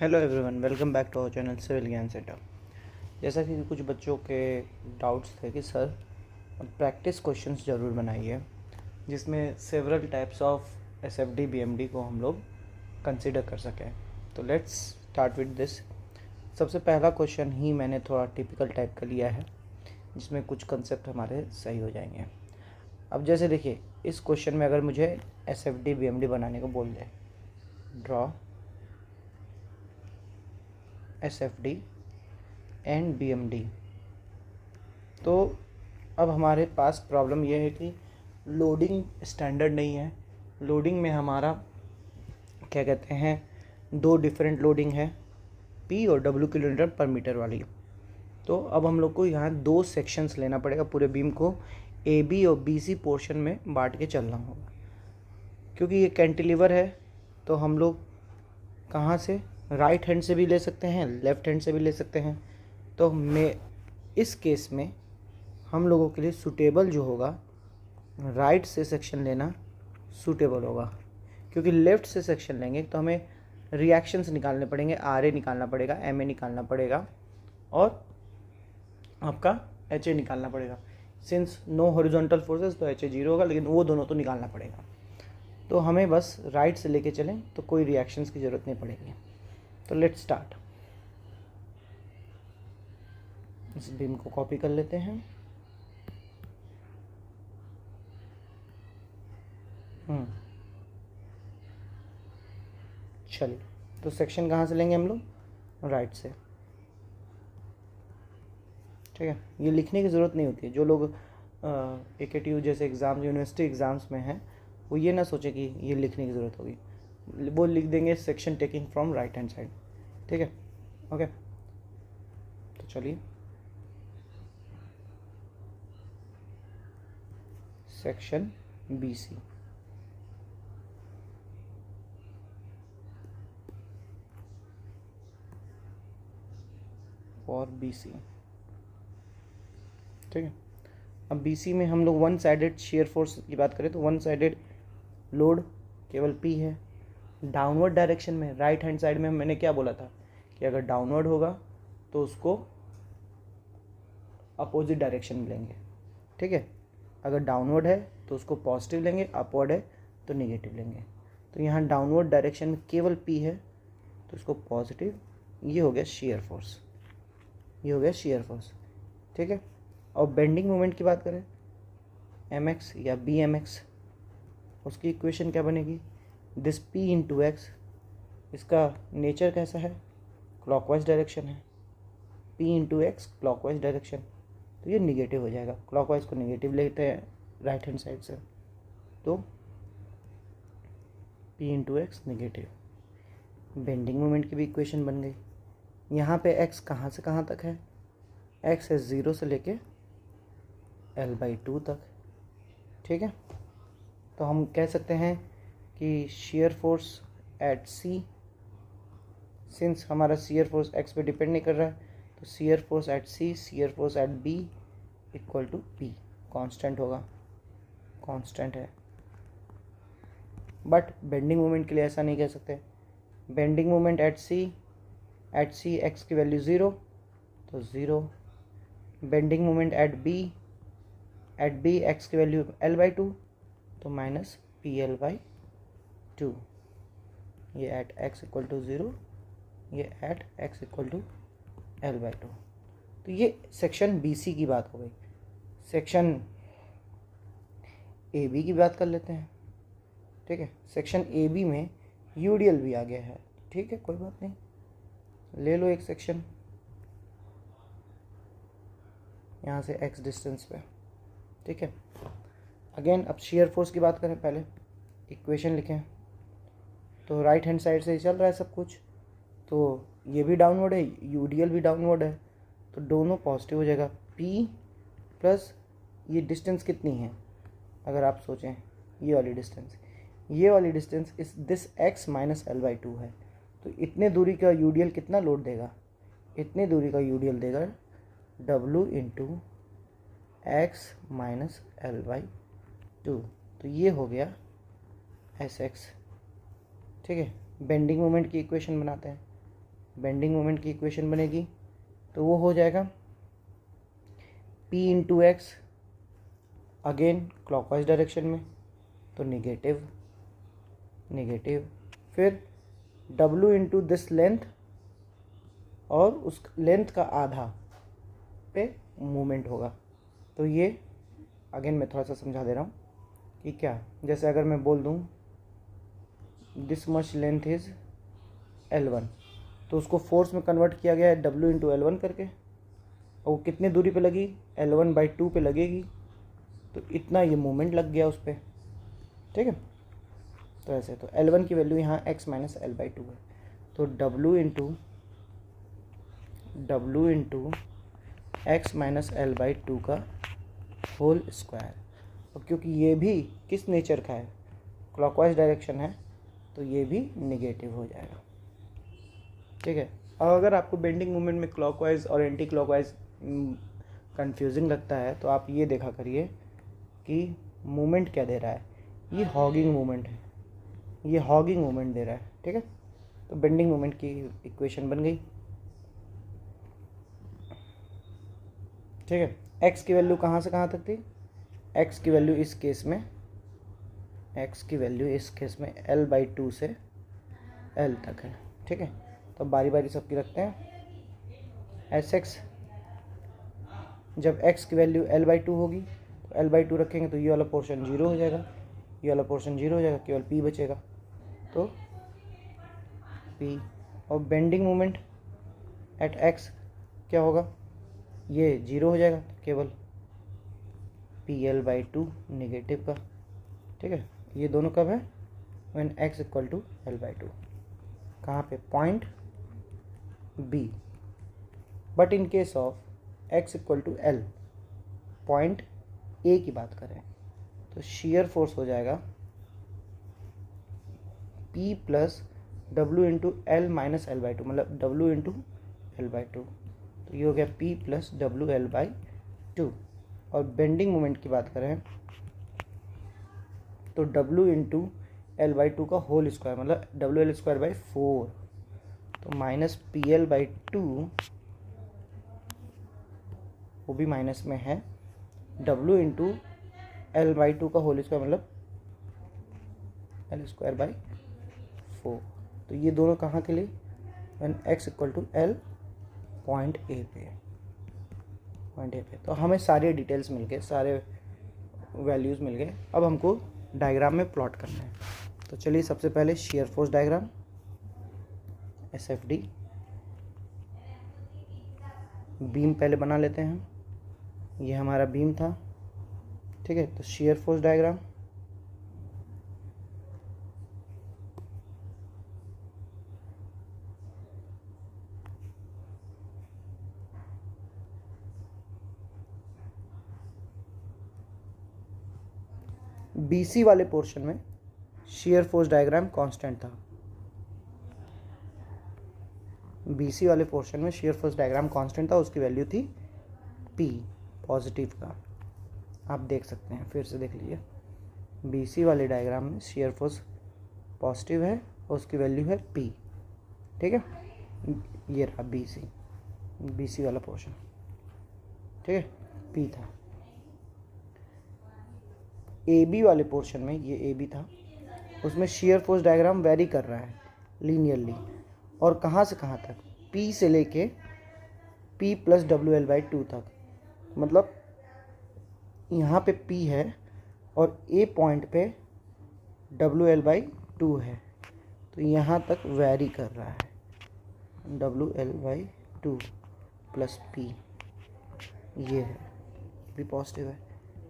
Hello everyone, welcome back to our channel civil Gyan centre. जैसा कि कुछ बच्चों के डाउट्स थे कि सर प्रैक्टिस क्वेश्चंस ज़रूर बनाइए जिसमें several types of SFD BMD को हम लोग कंसिडर कर सकें। तो लेट्स स्टार्ट विद दिस। सबसे पहला क्वेश्चन ही मैंने थोड़ा टिपिकल टाइप का लिया है जिसमें कुछ कंसेप्ट हमारे सही हो जाएंगे। अब जैसे देखिए, इस क्वेश्चन में अगर मुझे एसएफडी बीएमडी बनाने को बोल दे, ड्रॉ SFD एंड BMD, तो अब हमारे पास प्रॉब्लम यह है कि लोडिंग स्टैंडर्ड नहीं है। लोडिंग में हमारा क्या कहते हैं, दो डिफरेंट लोडिंग है, P और W किलोमीटर पर मीटर वाली। तो अब हम लोग को यहाँ दो सेक्शंस लेना पड़ेगा, पूरे बीम को AB और BC पोर्शन में बांट के चलना होगा। क्योंकि ये कैंटिलीवर है तो हम लोग कहाँ से, राइट हैंड से भी ले सकते हैं, लेफ़्ट हैंड से भी ले सकते हैं। तो मैं इस केस में हम लोगों के लिए सूटेबल जो होगा, राइट से सेक्शन लेना सूटेबल होगा। क्योंकि लेफ़्ट से सेक्शन लेंगे तो हमें रिएक्शंस निकालने पड़ेंगे, RA निकालना पड़ेगा, MA निकालना पड़ेगा और आपका HA निकालना पड़ेगा। सिंस नो हॉरिजॉन्टल फोर्सेस तो HA 0 होगा, लेकिन वो दोनों तो निकालना पड़ेगा। तो हमें बस राइट से लेके चलें तो कोई रिएक्शंस की ज़रूरत नहीं पड़ेगी। तो लेट्स स्टार्ट। इस बीम को कॉपी कर लेते हैं। चलिए, तो सेक्शन कहाँ से लेंगे हम लोग, राइट से। ठीक है, ये लिखने की ज़रूरत नहीं होती है। जो लोग AKTU जैसे एग्ज़ाम, यूनिवर्सिटी एग्ज़ाम्स में हैं, वो ये ना सोचे कि ये लिखने की ज़रूरत होगी, वो लिख देंगे section taking from right hand side. ठीक है, ओके। तो चलिए, सेक्शन BC, और BC। ठीक है, अब BC में हम लोग वन साइडेड शेयर फोर्स की बात करें तो वन साइडेड लोड केवल P है। डाउनवर्ड डायरेक्शन में राइट हैंड साइड में मैंने क्या बोला था कि अगर डाउनवर्ड होगा तो उसको अपोजिट डायरेक्शन में लेंगे। ठीक है, अगर डाउनवर्ड है तो उसको पॉजिटिव लेंगे, अपवर्ड है तो नेगेटिव लेंगे। तो यहाँ डाउनवर्ड डायरेक्शन में केवल P है तो उसको पॉजिटिव। ये हो गया शेयर फोर्स, ये हो गया शेयर फोर्स। ठीक है, और बेंडिंग मोमेंट की बात करें, MX या BMX, उसकी इक्वेशन क्या बनेगी, दिस P इंटू एक्स, इसका नेचर कैसा है, क्लॉकवाइज डायरेक्शन है, P into x clockwise direction, तो ये निगेटिव हो जाएगा। क्लॉकवाइज को निगेटिव लेते हैं राइट हैंड साइड से, तो P into x negative. Bending moment की भी इक्वेशन बन गई। यहाँ पे x कहाँ से कहाँ तक है, x है 0 से लेके L/2 तक। ठीक है, तो हम कह सकते हैं कि shear force at C, since हमारा शेयर फोर्स x पे डिपेंड नहीं कर रहा है, तो shear force at C, shear force at B equal to P, constant होगा, कांस्टेंट है। बट बेंडिंग मोमेंट के लिए ऐसा नहीं कह सकते। Bending moment at C x की वैल्यू 0 तो 0। Bending moment at B x की वैल्यू L/2 तो माइनस PL/2। ये एट x इक्वल टू 0, ये eight x equal to L/2। तो ये सेक्शन BC की बात हो गई। सेक्शन AB की बात कर लेते हैं। ठीक है, सेक्शन AB में UDL भी आ गया है। ठीक है, कोई बात नहीं, ले लो एक सेक्शन यहाँ से x डिस्टेंस पे। ठीक है, अगेन अब शेयर फोर्स की बात करें, पहले इक्वेशन लिखें। तो राइट हैंड साइड से ही चल रहा है सब कुछ, तो ये भी डाउनवर्ड है, UDL भी डाउनवर्ड है, तो दोनों पॉजिटिव हो जाएगा। P प्लस ये डिस्टेंस कितनी है, अगर आप सोचें ये वाली डिस्टेंस इस दिस x माइनस L/2 है, तो इतने दूरी का UDL कितना लोड देगा, इतने दूरी का UDL देगा W into x minus L/2। तो ये हो गया SX। ठीक है, बेंडिंग मोमेंट की इक्वेशन बनाते हैं। बेंडिंग मोमेंट की इक्वेशन बनेगी, तो वो हो जाएगा P into x, again clockwise direction में, तो निगेटिव, फिर W इंटू दिस लेंथ, और उस लेंथ का आधा पे मूवमेंट होगा। तो ये अगेन मैं थोड़ा सा समझा दे रहा हूँ कि क्या, जैसे अगर मैं बोल दूँ this much length is L1, तो उसको फोर्स में कन्वर्ट किया गया है W इंटू L1 करके, और वो कितनी दूरी पे लगी, L1/2 पे लगेगी, तो इतना ये मूवमेंट लग गया उस पर। ठीक है, तो ऐसे, तो L1 की वैल्यू यहाँ x माइनस L/2 है, तो W into x minus L/2 का होल स्क्वायर। और क्योंकि ये भी किस नेचर का है, क्लॉकवाइज डायरेक्शन है, तो ये भी निगेटिव हो जाएगा। ठीक है, और अगर आपको बेंडिंग मोमेंट में क्लॉकवाइज और एंटी क्लॉकवाइज कंफ्यूजिंग लगता है, तो आप ये देखा करिए कि मोमेंट क्या दे रहा है, ये हॉगिंग मोमेंट है, ये हॉगिंग मोमेंट दे रहा है। ठीक है, तो बेंडिंग मोमेंट की इक्वेशन बन गई। ठीक है, x की वैल्यू कहाँ से कहाँ तक थी, x की वैल्यू इस केस में L/2 से L तक है। ठीक है, तो बारी बारी सबकी रखते हैं। Sx, जब x की वैल्यू L/2 होगी, तो L/2 रखेंगे तो ये वाला पोर्शन 0 हो जाएगा, ये वाला पोर्शन 0 हो जाएगा, केवल p बचेगा, तो p। और बेंडिंग मोमेंट एट x क्या होगा, ये 0 हो जाएगा, केवल PL/2 निगेटिव का। ठीक है, ये दोनों कब है, when x equal to L/2, कहाँ पे, point B, but in case of x equal to L, point A की बात करें, तो शेयर फोर्स हो जाएगा P plus W into L minus L/2, मतलब W इंटू L/2, तो ये हो गया P प्लस WL/2। और बेंडिंग मोमेंट की बात करें, तो W इंटू L/2 का होल स्क्वायर, मतलब WL²/4, तो माइनस PL/2, वो भी माइनस में है, W इंटू L/2 का होल स्क्वायर, मतलब L²/4। तो ये दोनों कहाँ के लिए, when x equal to L, point A पे, तो हमें सारे डिटेल्स मिल गए, सारे वैल्यूज़ मिल गए। अब हमको डायग्राम में प्लॉट करना है, तो चलिए सबसे पहले shear force diagram, SFD, beam पहले बना लेते हैं। ये हमारा बीम था। ठीक है, तो शेयर फोर्स डायग्राम, BC वाले पोर्शन में शेयर फोर्स डायग्राम कांस्टेंट था, BC वाले पोर्शन में शेयर फोर्स डायग्राम कांस्टेंट था, उसकी वैल्यू थी P पॉजिटिव का। आप देख सकते हैं, फिर से देख लीजिए, BC वाले डायग्राम में शेयर फोर्स पॉजिटिव है और उसकी वैल्यू है P। ठीक है, ये रहा BC वाला पोर्शन। ठीक है, P था। AB वाले पोर्शन में, ये AB था, उसमें शेयर फोर्स डायग्राम वेरी कर रहा है लीनियरली, और कहाँ से कहाँ तक, P से लेके P प्लस WL/2 तक, मतलब यहाँ पे P है और A पॉइंट पे WL/2 है, तो यहाँ तक वेरी कर रहा है, WL/2 प्लस P, ये है, भी पॉजिटिव है,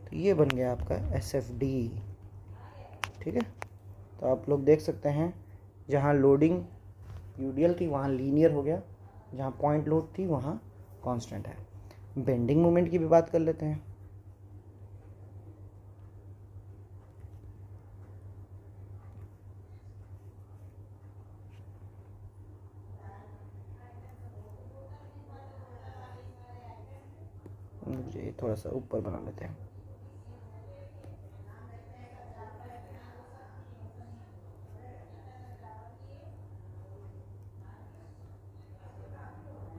तो ये बन गया आपका SFD। ठीक है, तो आप लोग देख सकते हैं, जहाँ लोडिंग यूडियल थी वहाँ लीनियर हो गया, जहाँ पॉइंट लोड थी वहाँ कांस्टेंट है। बेंडिंग मोमेंट की भी बात कर लेते हैं। मुझे थोड़ा सा ऊपर बना लेते हैं।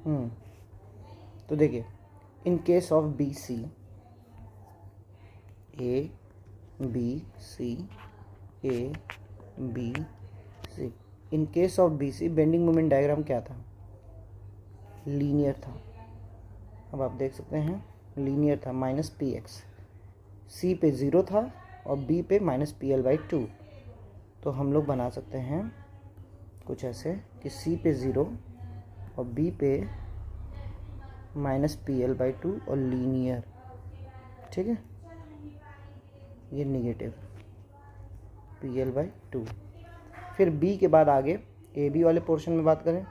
तो देखिए, in case of B C, A B C, A B C, in case of B C bending moment diagram क्या था? लीनियर था। अब आप देख सकते हैं लीनियर था, माइनस पी एक्स, सी पे 0 था और बी पे माइनस पी एल बाई 2। तो हम लोग बना सकते हैं कुछ ऐसे कि सी पे 0 और बी पे माइनस पी एल बाई 2 और लीनियर, ठीक है, ये निगेटिव पी एल बाई 2। फिर बी के बाद आगे ए बी वाले पोर्शन में बात करें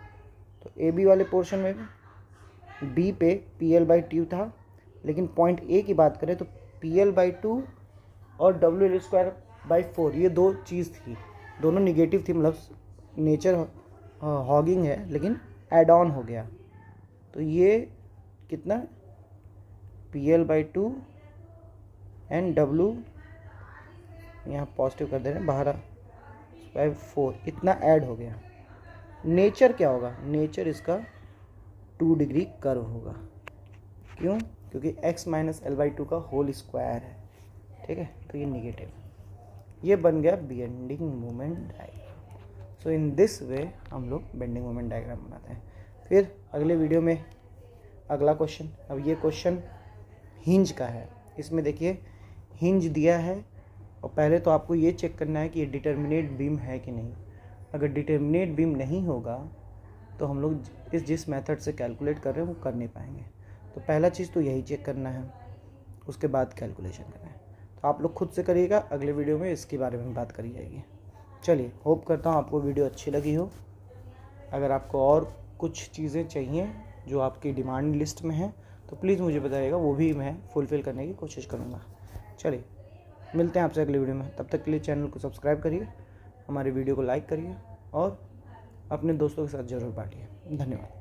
तो ए बी वाले पोर्शन में बी पे पी एल बाई 2 था, लेकिन पॉइंट ए की बात करें तो पी एल बाई 2 और डब्ल्यू एल स्क्वायर बाई 4, ये दो चीज़ थी, दोनों निगेटिव थी, मतलब नेचर हॉगिंग है लेकिन एड ऑन हो गया। तो ये कितना, P L by 2 and W यहाँ पॉजिटिव कर दे रहे हैं, बाहर बाई 4, इतना ऐड हो गया। नेचर क्या होगा? नेचर इसका 2 डिग्री कर्व होगा। क्यों? क्योंकि x माइनस एल बाई 2 का होल स्क्वायर है, ठीक है। तो ये निगेटिव, ये बन गया bending moment diagram. So in this way हम लोग बेंडिंग मोमेंट डायग्राम बनाते हैं। फिर अगले वीडियो में अगला क्वेश्चन, अब ये क्वेश्चन हिंज का है। इसमें देखिए हिंज दिया है और पहले तो आपको ये चेक करना है कि ये डिटर्मिनेट बीम है कि नहीं। अगर डिटर्मिनेट बीम नहीं होगा तो हम लोग जिस मेथड से कैलकुलेट कर रहे हैं वो कर नहीं पाएंगे। तो पहला चीज़ तो यही चेक करना है, उसके बाद कैलकुलेशन करना है। तो आप लोग खुद से करिएगा, अगले वीडियो में इसके बारे में बात करी जाएगी। चलिए, होप करता हूँ आपको वीडियो अच्छी लगी हो। अगर आपको और कुछ चीज़ें चाहिए जो आपकी डिमांड लिस्ट में है तो प्लीज़ मुझे बताइएगा, वो भी मैं फुलफ़िल करने की कोशिश करूँगा। चलिए, मिलते हैं आपसे अगले वीडियो में। तब तक के लिए चैनल को सब्सक्राइब करिए, हमारे वीडियो को लाइक करिए और अपने दोस्तों के साथ ज़रूर बांटिए। धन्यवाद।